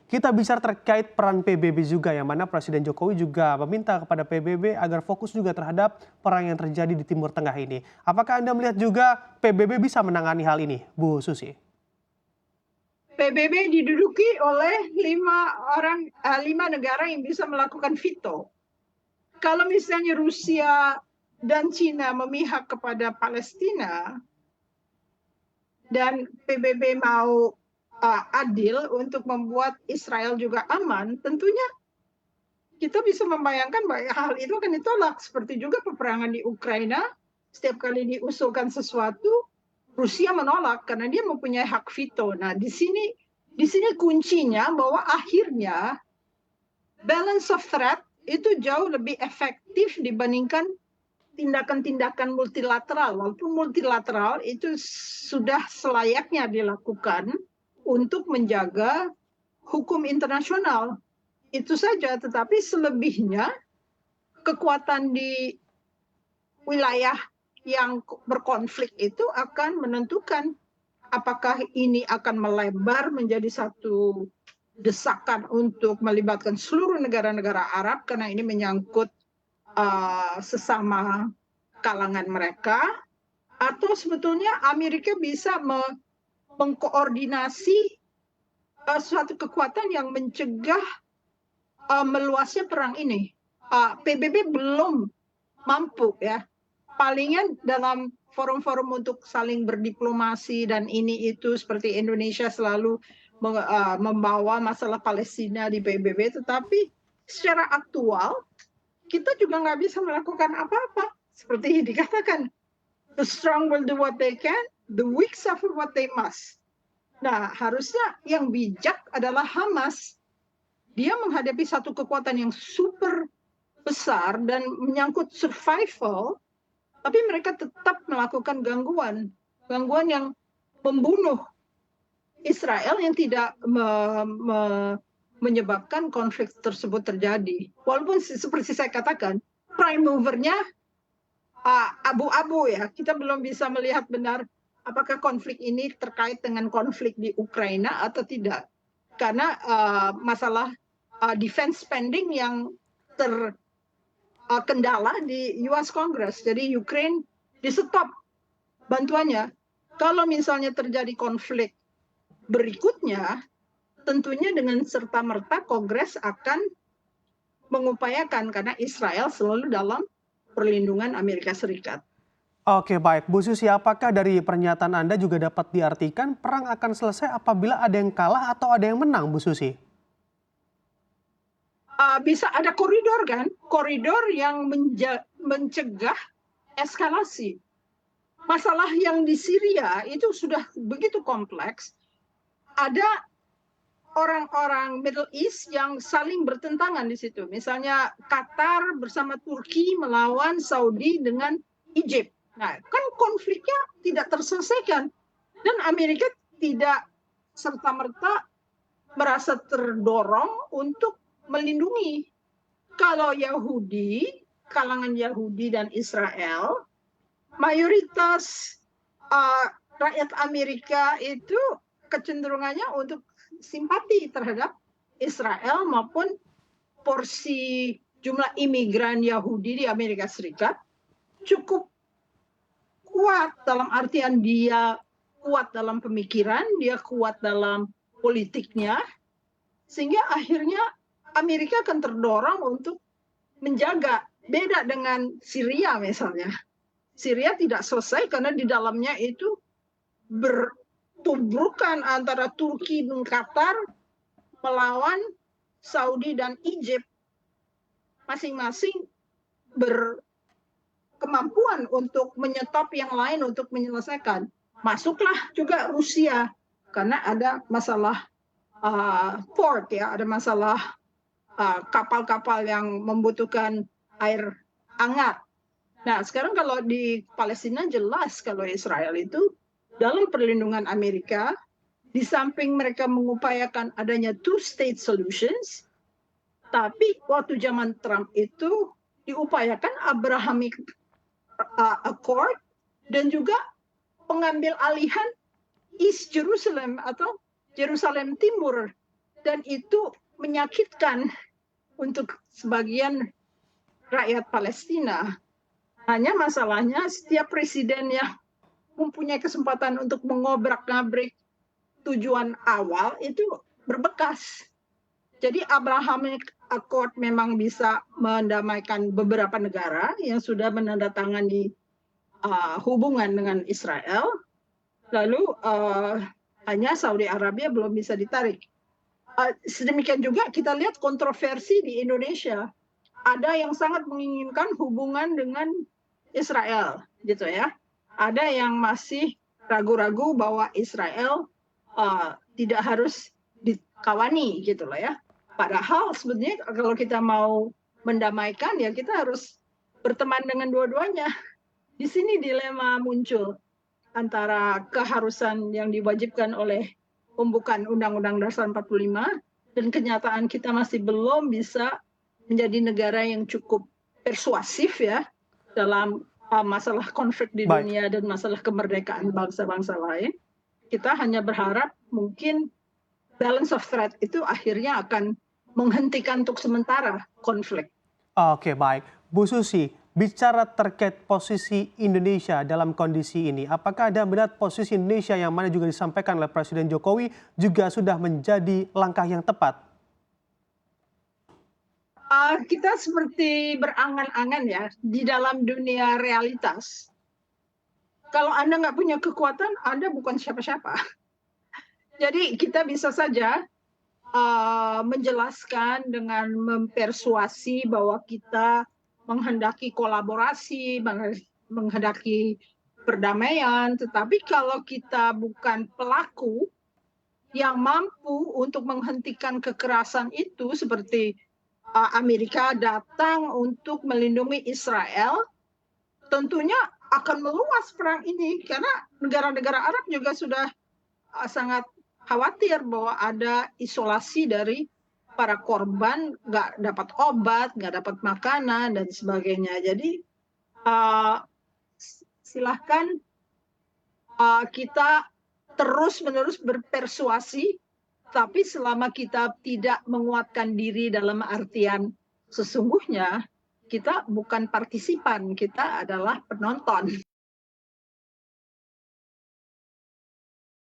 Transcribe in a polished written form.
Kita bicara terkait peran PBB juga, yang mana Presiden Jokowi juga meminta kepada PBB agar fokus juga terhadap perang yang terjadi di Timur Tengah ini. Apakah Anda melihat juga PBB bisa menangani hal ini, Bu Susi? PBB diduduki oleh 5 negara yang bisa melakukan veto. Kalau misalnya Rusia dan Cina memihak kepada Palestina dan PBB mau adil untuk membuat Israel juga aman, tentunya kita bisa membayangkan bahwa hal itu akan ditolak. Seperti juga peperangan di Ukraina, setiap kali diusulkan sesuatu, Rusia menolak karena dia mempunyai hak veto. Nah, di sini kuncinya bahwa akhirnya balance of threat itu jauh lebih efektif dibandingkan tindakan-tindakan multilateral. Walaupun multilateral itu sudah selayaknya dilakukan untuk menjaga hukum internasional. Itu saja, tetapi selebihnya kekuatan di wilayah yang berkonflik itu akan menentukan apakah ini akan melebar menjadi satu desakan untuk melibatkan seluruh negara-negara Arab karena ini menyangkut sesama kalangan mereka, atau sebetulnya Amerika bisa mengkoordinasi suatu kekuatan yang mencegah meluasnya perang ini. PBB belum mampu ya, palingan dalam forum-forum untuk saling berdiplomasi dan ini itu seperti Indonesia selalu membawa masalah Palestina di PBB, tetapi secara aktual kita juga nggak bisa melakukan apa-apa. Seperti dikatakan, the strong will do what they can, the weak suffer what they must. Nah, harusnya yang bijak adalah Hamas. Dia menghadapi satu kekuatan yang super besar dan menyangkut survival, tapi mereka tetap melakukan gangguan yang membunuh Israel yang tidak menyebabkan konflik tersebut terjadi. Walaupun seperti saya katakan, prime movernya abu-abu ya, kita belum bisa melihat benar apakah konflik ini terkait dengan konflik di Ukraina atau tidak. Karena masalah defense spending yang terkendala di US Congress. Jadi Ukraine di-stop bantuannya. Kalau misalnya terjadi konflik berikutnya, tentunya dengan serta-merta Kongres akan mengupayakan karena Israel selalu dalam perlindungan Amerika Serikat. Oke, baik. Bu Susi, apakah dari pernyataan Anda juga dapat diartikan perang akan selesai apabila ada yang kalah atau ada yang menang, Bu Susi? Bisa ada koridor kan, koridor yang mencegah eskalasi. Masalah yang di Syria itu sudah begitu kompleks, ada orang-orang Middle East yang saling bertentangan di situ. Misalnya Qatar bersama Turki melawan Saudi dengan Egypt. Nah, kan konfliknya tidak terselesaikan. Dan Amerika tidak serta-merta merasa terdorong untuk melindungi. Kalau Yahudi, kalangan Yahudi dan Israel, mayoritas rakyat Amerika itu kecenderungannya untuk simpati terhadap Israel maupun porsi jumlah imigran Yahudi di Amerika Serikat cukup kuat, dalam artian dia kuat dalam pemikiran, dia kuat dalam politiknya, sehingga akhirnya Amerika akan terdorong untuk menjaga. Beda dengan Syria misalnya. Syria tidak selesai karena di dalamnya itu bertubrukan antara Turki dan Qatar melawan Saudi dan Egypt. Masing-masing berkemampuan untuk menyetop yang lain untuk menyelesaikan. Masuklah juga Rusia karena ada masalah port ya, ada masalah kapal-kapal yang membutuhkan air hangat. Nah, sekarang kalau di Palestina jelas kalau Israel itu dalam perlindungan Amerika, di samping mereka mengupayakan adanya two-state solutions, tapi waktu zaman Trump itu diupayakan Abrahamic Accord dan juga pengambil alihan East Jerusalem atau Yerusalem Timur dan itu menyakitkan untuk sebagian rakyat Palestina. Hanya masalahnya setiap presiden yang mempunyai kesempatan untuk mengobrak-ngabrik tujuan awal itu berbekas. Jadi Abrahamic Accord memang bisa mendamaikan beberapa negara yang sudah menandatangani hubungan dengan Israel, lalu hanya Saudi Arabia belum bisa ditarik. Sedemikian juga kita lihat kontroversi di Indonesia. Ada yang sangat menginginkan hubungan dengan Israel, gitu ya. Ada yang masih ragu-ragu bahwa Israel tidak harus dikawani, gitu loh ya. Padahal sebenarnya kalau kita mau mendamaikan ya kita harus berteman dengan dua-duanya. Di sini dilema muncul antara keharusan yang diwajibkan oleh pembukaan Undang-Undang Dasar 45 dan kenyataan kita masih belum bisa menjadi negara yang cukup persuasif ya dalam masalah konflik di dunia dan masalah kemerdekaan bangsa-bangsa lain. Kita hanya berharap mungkin balance of threat itu akhirnya akan menghentikan untuk sementara konflik. Oke, baik. Bu Susi, bicara terkait posisi Indonesia dalam kondisi ini, apakah Anda melihat posisi Indonesia yang mana juga disampaikan oleh Presiden Jokowi juga sudah menjadi langkah yang tepat? Kita seperti berangan-angan ya di dalam dunia realitas. Kalau Anda nggak punya kekuatan, Anda bukan siapa-siapa. Jadi kita bisa saja menjelaskan dengan mempersuasi bahwa kita menghendaki kolaborasi, menghendaki perdamaian, tetapi kalau kita bukan pelaku yang mampu untuk menghentikan kekerasan itu, seperti Amerika datang untuk melindungi Israel, tentunya akan meluas perang ini karena negara-negara Arab juga sudah sangat khawatir bahwa ada isolasi dari para korban, nggak dapat obat, nggak dapat makanan dan sebagainya. Jadi silahkan kita terus-menerus berpersuasi, tapi selama kita tidak menguatkan diri dalam artian sesungguhnya kita bukan partisipan, kita adalah penonton.